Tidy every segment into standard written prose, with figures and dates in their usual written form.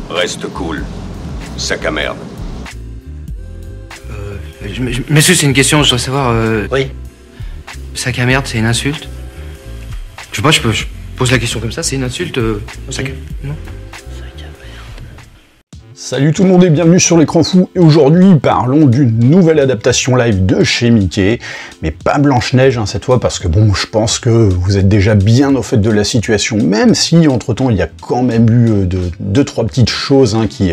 Reste cool. Sac à merde. Monsieur, c'est une question, je dois savoir... Oui. Sac à merde, c'est une insulte? Je sais pas, je pose la question comme ça, c'est une insulte sac à... Non. Salut tout le monde et bienvenue sur l'écran fou, et aujourd'hui parlons d'une nouvelle adaptation live de chez Mickey, mais pas Blanche-Neige cette fois, parce que bon, je pense que vous êtes déjà bien au fait de la situation, même si entre temps il y a quand même eu deux trois petites choses qui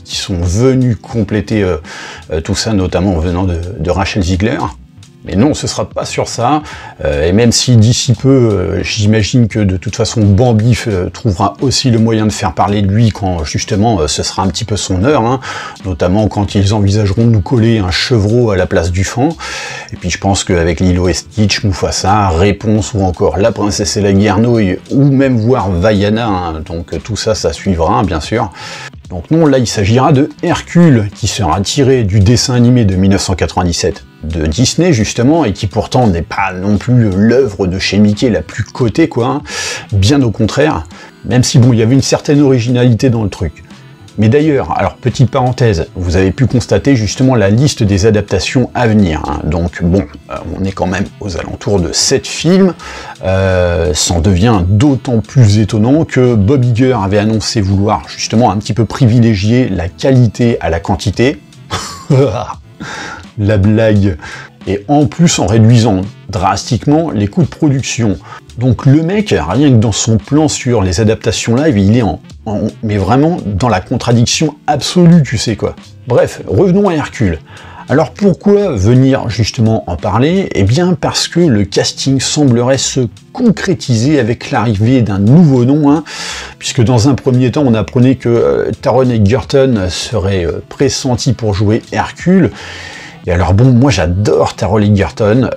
sont venues compléter tout ça, notamment venant de Rachel Ziegler. Mais non, ce sera pas sur ça, et même si d'ici peu, j'imagine que de toute façon Bambi trouvera aussi le moyen de faire parler de lui quand justement ce sera un petit peu son heure, notamment quand ils envisageront de nous coller un chevreau à la place du fan. Et puis je pense qu'avec Lilo et Stitch, Mufasa, Réponse ou encore La Princesse et la Guernouille, ou même voir Vaiana, donc tout ça, ça suivra bien sûr. Donc non, là il s'agira de Hercule, qui sera tiré du dessin animé de 1997 de Disney justement, et qui pourtant n'est pas non plus l'œuvre de chez Mickey la plus cotée quoi, bien au contraire, même si bon, il y avait une certaine originalité dans le truc. Mais d'ailleurs, alors petite parenthèse, vous avez pu constater justement la liste des adaptations à venir, donc bon, on est quand même aux alentours de 7 films, ça en devient d'autant plus étonnant que Bob Iger avait annoncé vouloir justement un petit peu privilégier la qualité à la quantité, la blague, et en plus en réduisant drastiquement les coûts de production. Donc le mec, rien que dans son plan sur les adaptations live, il est mais vraiment dans la contradiction absolue, tu sais quoi. Bref, revenons à Hercule. Alors pourquoi venir justement en parler? Eh bien parce que le casting semblerait se concrétiser avec l'arrivée d'un nouveau nom, puisque dans un premier temps on apprenait que Taron Egerton serait pressenti pour jouer Hercule. Et alors bon, moi j'adore Taron Egerton,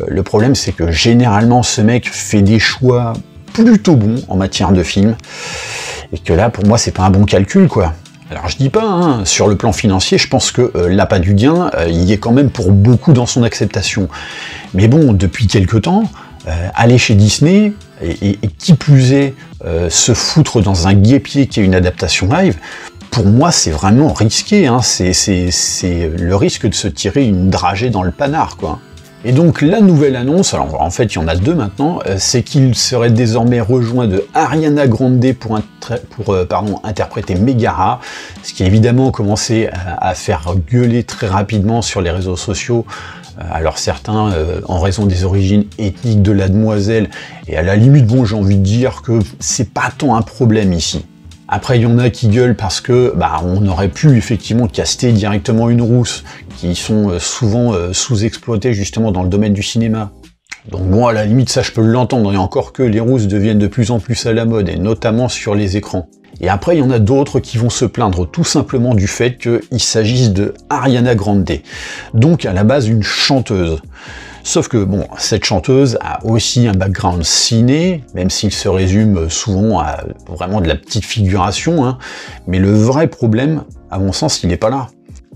le problème c'est que généralement ce mec fait des choix plutôt bons en matière de film, et que là pour moi c'est pas un bon calcul quoi. Alors je dis pas, sur le plan financier, je pense que l'appât du gain, il y est quand même pour beaucoup dans son acceptation. Mais bon, depuis quelque temps, aller chez Disney, et qui plus est, se foutre dans un guêpier qui est une adaptation live, pour moi c'est vraiment risqué, c'est le risque de se tirer une dragée dans le panard quoi. Et donc la nouvelle annonce, alors en fait il y en a deux maintenant, c'est qu'il serait désormais rejoint de Ariana Grande pour interpréter Megara, ce qui évidemment a commencé à faire gueuler très rapidement sur les réseaux sociaux. Alors certains, en raison des origines ethniques de la demoiselle, et à la limite bon j'ai envie de dire que c'est pas tant un problème ici. Après, il y en a qui gueulent parce que on aurait pu effectivement caster directement une rousse, qui sont souvent sous-exploitées justement dans le domaine du cinéma. Donc bon, à la limite, ça je peux l'entendre, et encore que les rousses deviennent de plus en plus à la mode, et notamment sur les écrans. Et après, il y en a d'autres qui vont se plaindre tout simplement du fait qu'il s'agisse de Ariana Grande, donc à la base une chanteuse. Sauf que bon, cette chanteuse a aussi un background ciné, même s'il se résume souvent à vraiment de la petite figuration, mais le vrai problème, à mon sens, il n'est pas là.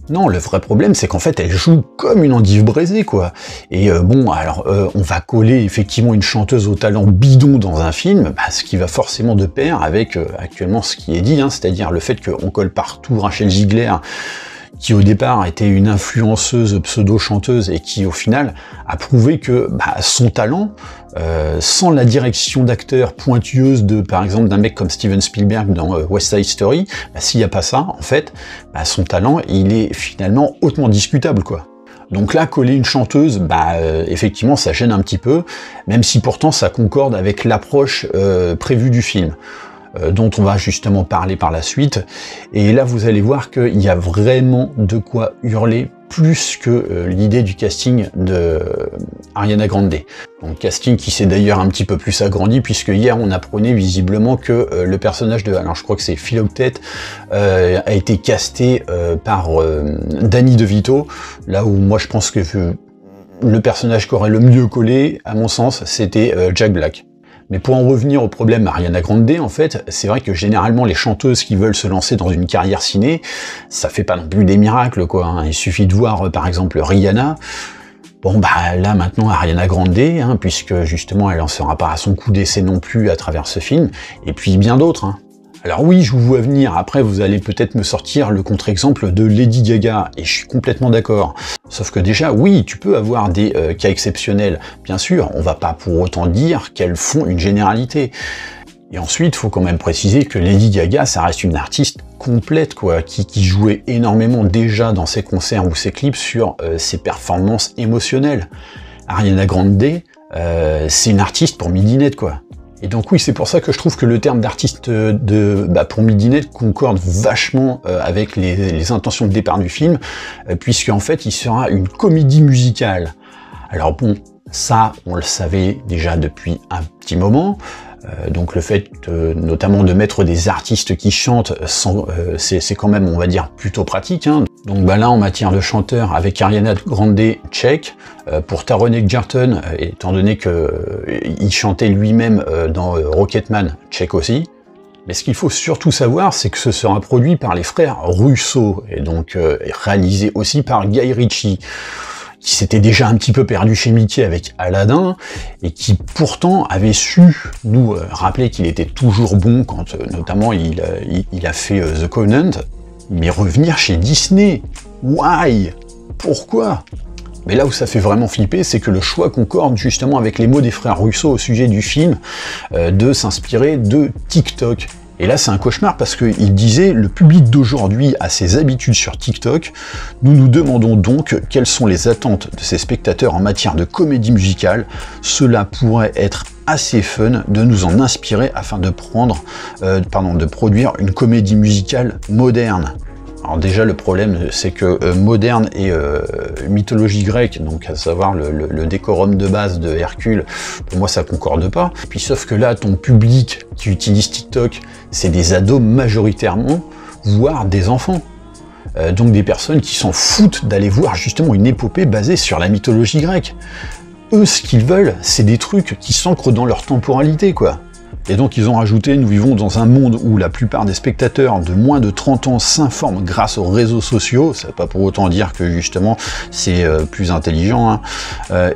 Non, le vrai problème, c'est qu'en fait, elle joue comme une endive braisée, quoi. Et bon, alors, on va coller effectivement une chanteuse au talent bidon dans un film, ce qui va forcément de pair avec actuellement ce qui est dit, c'est-à-dire le fait qu'on colle partout Rachel Ziegler, qui au départ était une influenceuse pseudo-chanteuse et qui au final a prouvé que son talent, sans la direction d'acteur pointueuse par exemple d'un mec comme Steven Spielberg dans West Side Story, s'il n'y a pas ça, en fait, son talent il est finalement hautement discutable quoi. Donc là, coller une chanteuse, effectivement ça gêne un petit peu, même si pourtant ça concorde avec l'approche prévue du film. Dont on va justement parler par la suite, et là vous allez voir qu'il y a vraiment de quoi hurler plus que l'idée du casting de Ariana Grande. Donc casting qui s'est d'ailleurs un petit peu plus agrandi, puisque hier on apprenait visiblement que le personnage de, alors je crois que c'est Philoctète, a été casté par Danny DeVito, là où moi je pense que le personnage qui aurait le mieux collé, à mon sens, c'était Jack Black. Mais pour en revenir au problème Ariana Grande, en fait, c'est vrai que généralement les chanteuses qui veulent se lancer dans une carrière ciné, ça fait pas non plus des miracles, quoi. Il suffit de voir par exemple Rihanna. Bon là maintenant Ariana Grande, puisque justement elle en sera pas à son coup d'essai non plus à travers ce film, et puis bien d'autres. Alors oui, je vous vois venir, après vous allez peut-être me sortir le contre-exemple de Lady Gaga, et je suis complètement d'accord. Sauf que déjà, oui, tu peux avoir des cas exceptionnels, bien sûr, on va pas pour autant dire qu'elles font une généralité. Et ensuite, il faut quand même préciser que Lady Gaga, ça reste une artiste complète, quoi, qui jouait énormément déjà dans ses concerts ou ses clips sur ses performances émotionnelles. Ariana Grande, c'est une artiste pour midinette, quoi. Et donc oui, c'est pour ça que je trouve que le terme d'artiste pour midinette concorde vachement avec les intentions de départ du film, puisqu'en fait, il sera une comédie musicale. Alors bon, ça, on le savait déjà depuis un petit moment. Donc le fait notamment de mettre des artistes qui chantent, c'est quand même, on va dire, plutôt pratique. Hein. Donc là, en matière de chanteur, avec Ariana Grande, check. Pour Taron Egerton, étant donné qu'il chantait lui-même dans Rocketman, check aussi. Mais ce qu'il faut surtout savoir, c'est que ce sera produit par les frères Russo, et donc réalisé aussi par Guy Ritchie, qui s'était déjà un petit peu perdu chez Mickey avec Aladdin, et qui pourtant avait su nous rappeler qu'il était toujours bon quand notamment il a fait The Covenant, mais revenir chez Disney, why? Pourquoi? Mais là où ça fait vraiment flipper, c'est que le choix concorde justement avec les mots des frères Russo au sujet du film, de s'inspirer de TikTok. Et là, c'est un cauchemar parce qu'il disait « Le public d'aujourd'hui a ses habitudes sur TikTok. Nous nous demandons donc quelles sont les attentes de ses spectateurs en matière de comédie musicale. Cela pourrait être assez fun de nous en inspirer afin de produire une comédie musicale moderne. » Alors déjà, le problème, c'est que moderne et mythologie grecque, donc à savoir le décorum de base de Hercule, pour moi, ça concorde pas. Puis sauf que là, ton public qui utilise TikTok, c'est des ados majoritairement, voire des enfants. Donc des personnes qui s'en foutent d'aller voir justement une épopée basée sur la mythologie grecque. Eux, ce qu'ils veulent, c'est des trucs qui s'ancrent dans leur temporalité, quoi. Et donc ils ont rajouté, nous vivons dans un monde où la plupart des spectateurs de moins de 30 ans s'informent grâce aux réseaux sociaux, ça ne veut pas pour autant dire que justement c'est plus intelligent, hein.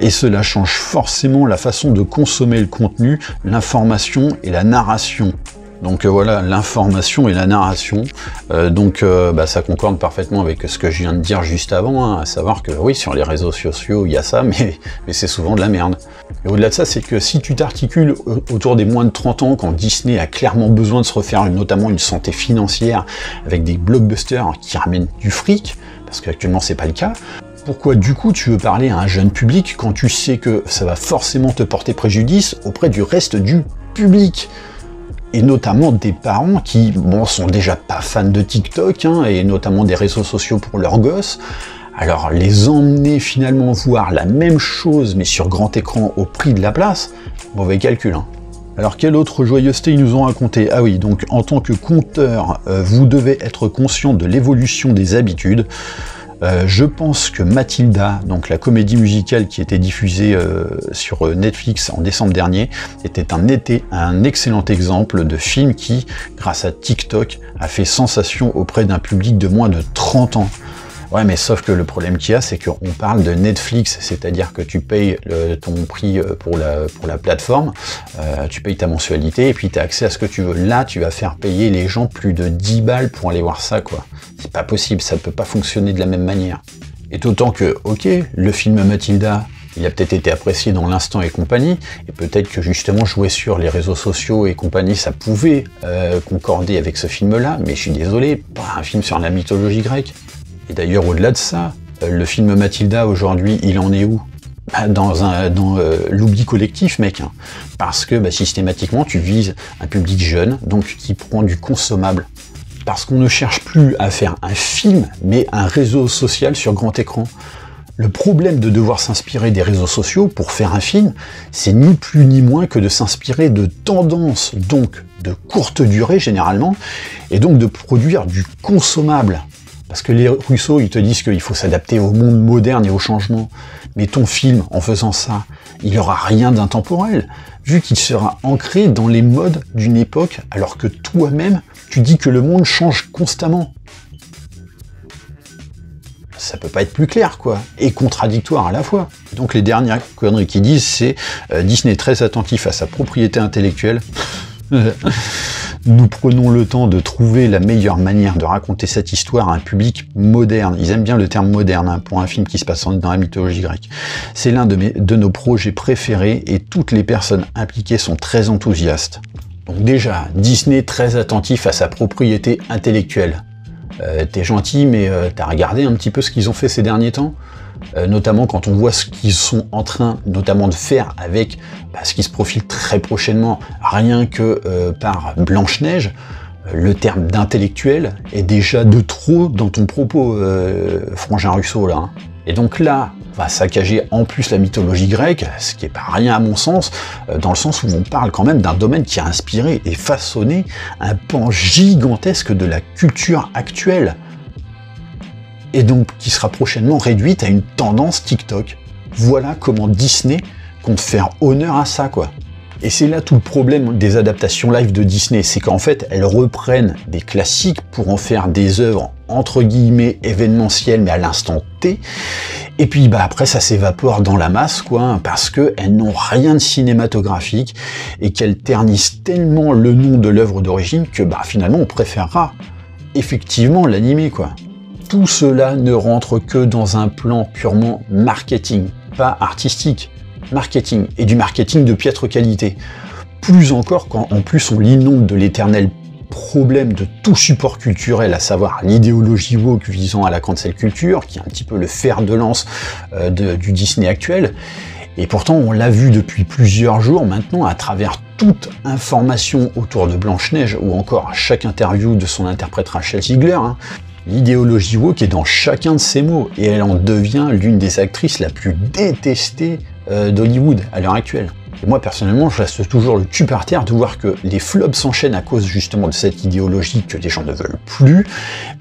Et cela change forcément la façon de consommer le contenu, l'information et la narration. Donc voilà, l'information et la narration, ça concorde parfaitement avec ce que je viens de dire juste avant, hein, à savoir que oui, sur les réseaux sociaux, il y a ça, mais c'est souvent de la merde. Et au-delà de ça, c'est que si tu t'articules autour des moins de 30 ans, quand Disney a clairement besoin de se refaire notamment une santé financière, avec des blockbusters qui ramènent du fric, parce qu'actuellement c'est pas le cas, pourquoi du coup tu veux parler à un jeune public quand tu sais que ça va forcément te porter préjudice auprès du reste du public ? Et notamment des parents qui, bon, sont déjà pas fans de TikTok, hein, et notamment des réseaux sociaux pour leurs gosses. Alors les emmener finalement voir la même chose, mais sur grand écran au prix de la place, mauvais calcul, hein. Alors quelle autre joyeuseté ils nous ont raconté? Ah oui, donc en tant que conteur, vous devez être conscient de l'évolution des habitudes. Je pense que Mathilda, donc la comédie musicale qui était diffusée sur Netflix en décembre dernier, était un excellent exemple de film qui, grâce à TikTok, a fait sensation auprès d'un public de moins de 30 ans. Ouais, mais sauf que le problème qu'il y a, c'est qu'on parle de Netflix, c'est-à-dire que tu payes ton prix pour la plateforme, tu payes ta mensualité et puis tu as accès à ce que tu veux. Là, tu vas faire payer les gens plus de 10 balles pour aller voir ça, quoi. C'est pas possible, ça ne peut pas fonctionner de la même manière. Et d'autant que, ok, le film Mathilda, il a peut-être été apprécié dans l'instant et compagnie, et peut-être que justement jouer sur les réseaux sociaux et compagnie, ça pouvait concorder avec ce film-là, mais je suis désolé, pas un film sur la mythologie grecque. Et d'ailleurs, au-delà de ça, le film Mathilda, aujourd'hui, il en est où? Dans l'oubli collectif, mec. Hein. Parce que systématiquement, tu vises un public jeune, donc qui prend du consommable. Parce qu'on ne cherche plus à faire un film, mais un réseau social sur grand écran. Le problème de devoir s'inspirer des réseaux sociaux pour faire un film, c'est ni plus ni moins que de s'inspirer de tendances, donc de courte durée généralement, et donc de produire du consommable. Parce que les Russo, ils te disent qu'il faut s'adapter au monde moderne et au changement. Mais ton film, en faisant ça, il n'aura rien d'intemporel, vu qu'il sera ancré dans les modes d'une époque, alors que toi-même, tu dis que le monde change constamment. Ça peut pas être plus clair, quoi, et contradictoire à la fois. Donc les dernières conneries qu'ils disent, c'est Disney est très attentif à sa propriété intellectuelle. nous prenons le temps de trouver la meilleure manière de raconter cette histoire à un public moderne. Ils aiment bien le terme moderne hein, pour un film qui se passe dans la mythologie grecque. C'est l'un de nos projets préférés et toutes les personnes impliquées sont très enthousiastes. Donc déjà, Disney très attentif à sa propriété intellectuelle. T'es gentil, mais t'as regardé un petit peu ce qu'ils ont fait ces derniers temps ? Notamment quand on voit ce qu'ils sont en train notamment de faire avec ce qui se profile très prochainement, rien que par Blanche-Neige, le terme d'intellectuel est déjà de trop dans ton propos, Frangin Russo, là. Hein. Et donc là, on va saccager en plus la mythologie grecque, ce qui n'est pas rien à mon sens, dans le sens où on parle quand même d'un domaine qui a inspiré et façonné un pan gigantesque de la culture actuelle. Et donc qui sera prochainement réduite à une tendance TikTok. Voilà comment Disney compte faire honneur à ça, quoi. Et c'est là tout le problème des adaptations live de Disney, c'est qu'en fait, elles reprennent des classiques pour en faire des œuvres entre guillemets événementielles, mais à l'instant T. Et puis après, ça s'évapore dans la masse, quoi, parce qu'elles n'ont rien de cinématographique et qu'elles ternissent tellement le nom de l'œuvre d'origine que finalement, on préférera effectivement l'animer, quoi. Tout cela ne rentre que dans un plan purement marketing, pas artistique. Marketing, et du marketing de piètre qualité. Plus encore quand en plus on l'inonde de l'éternel problème de tout support culturel, à savoir l'idéologie woke visant à la cancel culture, qui est un petit peu le fer de lance du Disney actuel. Et pourtant on l'a vu depuis plusieurs jours maintenant à travers toute information autour de Blanche-Neige, ou encore à chaque interview de son interprète Rachel Ziegler, hein. L'idéologie woke est dans chacun de ses mots, et elle en devient l'une des actrices la plus détestée d'Hollywood à l'heure actuelle. Et moi personnellement, je reste toujours le cul par terre de voir que les flops s'enchaînent à cause justement de cette idéologie que les gens ne veulent plus,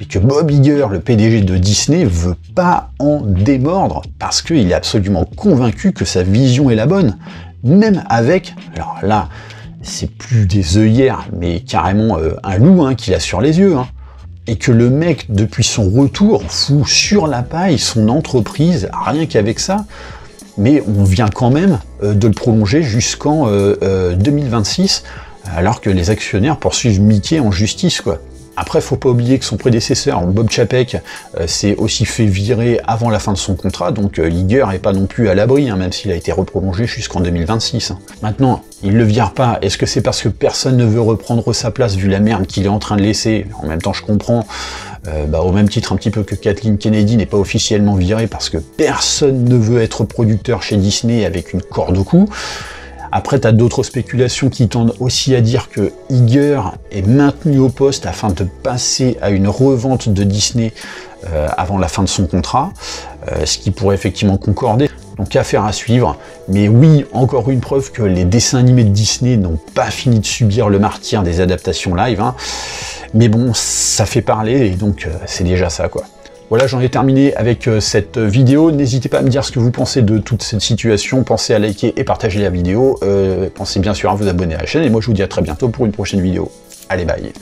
et que Bob Iger, le PDG de Disney, veut pas en démordre, parce qu'il est absolument convaincu que sa vision est la bonne, même avec, alors là, c'est plus des œillères, mais carrément un loup hein, qu'il a sur les yeux, hein. Et que le mec, depuis son retour, fout sur la paille son entreprise, rien qu'avec ça, mais on vient quand même de le prolonger jusqu'en 2026, alors que les actionnaires poursuivent Mickey en justice, quoi. Après, faut pas oublier que son prédécesseur, Bob Chapek, s'est aussi fait virer avant la fin de son contrat, donc Iger est pas non plus à l'abri, hein, même s'il a été reprolongé jusqu'en 2026. Hein. Maintenant, il le vire pas, est-ce que c'est parce que personne ne veut reprendre sa place vu la merde qu'il est en train de laisser? En même temps, je comprends, au même titre un petit peu que Kathleen Kennedy n'est pas officiellement virée parce que personne ne veut être producteur chez Disney avec une corde au cou. Après, t'as d'autres spéculations qui tendent aussi à dire que Iger est maintenu au poste afin de passer à une revente de Disney avant la fin de son contrat, ce qui pourrait effectivement concorder. Donc affaire à suivre, mais oui, encore une preuve que les dessins animés de Disney n'ont pas fini de subir le martyre des adaptations live, hein. Mais bon, ça fait parler, et donc c'est déjà ça, quoi. Voilà, j'en ai terminé avec cette vidéo. N'hésitez pas à me dire ce que vous pensez de toute cette situation. Pensez à liker et partager la vidéo. Pensez bien sûr à vous abonner à la chaîne. Et moi, je vous dis à très bientôt pour une prochaine vidéo. Allez, bye.